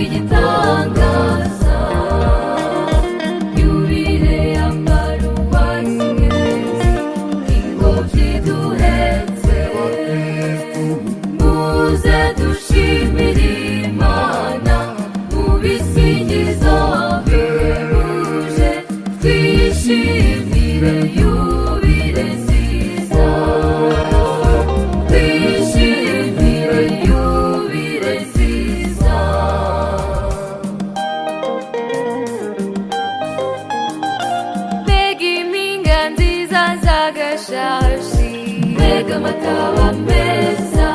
igitangaza, yubile y'amaruwasi meza, ingobyi duhetse, muze dushimire Imana mu bisingizo bihebuje, twishimire yubile nziza, twishimire yubile nziza. Mbega impinga nziza z'agashashi, mbega amataba meza,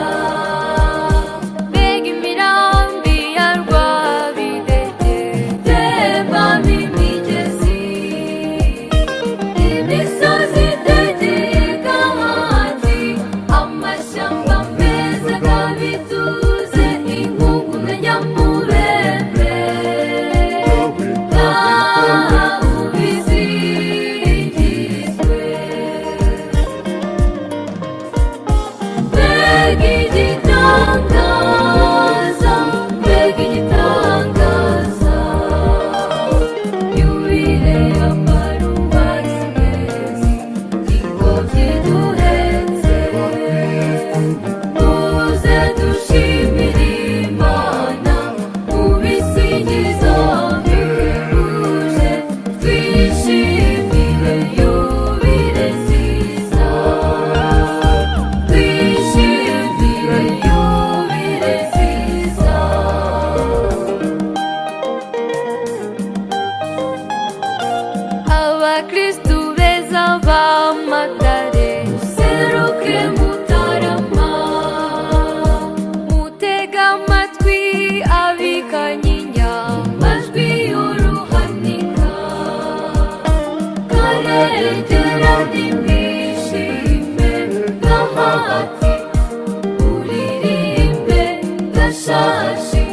mbega imirambi ya rwabidege itembamo imigezi, imisozi itegeye gahati, amashyamba meza kabituze, inkungu na nyamurembe, ubizingizwe. Mbega igitangaza, mbega igitangaza, yubile y'amaruwasi meza, ingobyi duhetse, muze dushimire Imana mu bisingizo bihebuje, twishimire yubile nziza, twishimire yubile nziza. Abakristu beza b'amatare, seruke mutarama, mutega amatwi abikanyinya, amajwi y'uruhanika, karegera nimwishime, gahati uririmbe, gashashi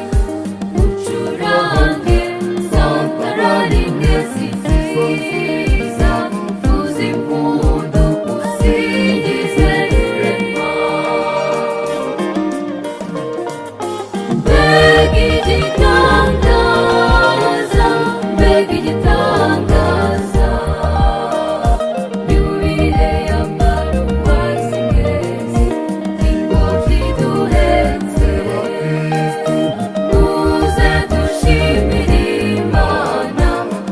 ucurange, santararine ziziza, vuza impundu usingize rurema. Mbega igitangaza, mbega igitangaza, yubile y'amaruwasi meza, ingobyi duhetse, muze dushimire Imana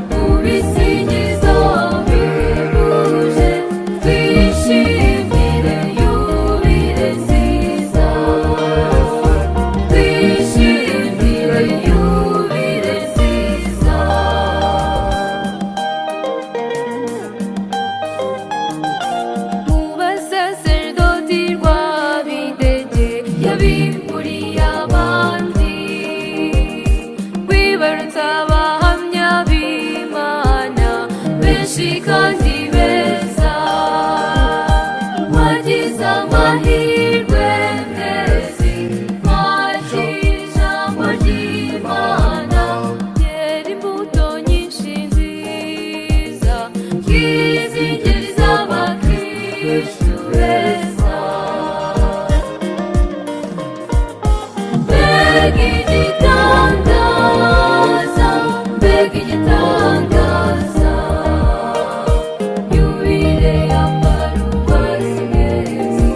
mu bisingizo bihebuje, twishimire yubile nziza, twishimire yubile nziza. Mu basaserdoti rwabidege yabimburiye abandi, wibarutse abahamya b'Imana benshi kandi beza, wagize amahirwe mezi, wakira ijambo ry'Imana, ryera imbuto nyinshi nziza, nk'izi ngeri z'abakristu beza. Mbega igitangaza, mbega igitangaza, yubile y'amaruwasi meza,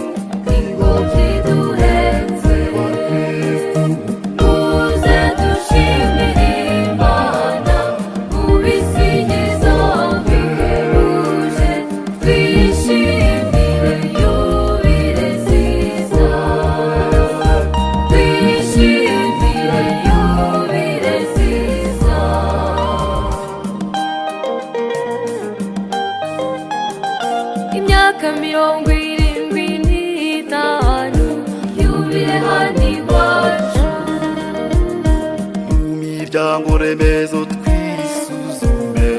ingobyi duhetse, muze dushimire Imana mu bisingizo bihebuje, twishimire yubile nziza, twishimire yubile nziza. Imyaka 75 yubile hano iwacu, imiryango remezo twisuzume,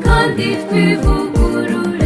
kandi twivugurure.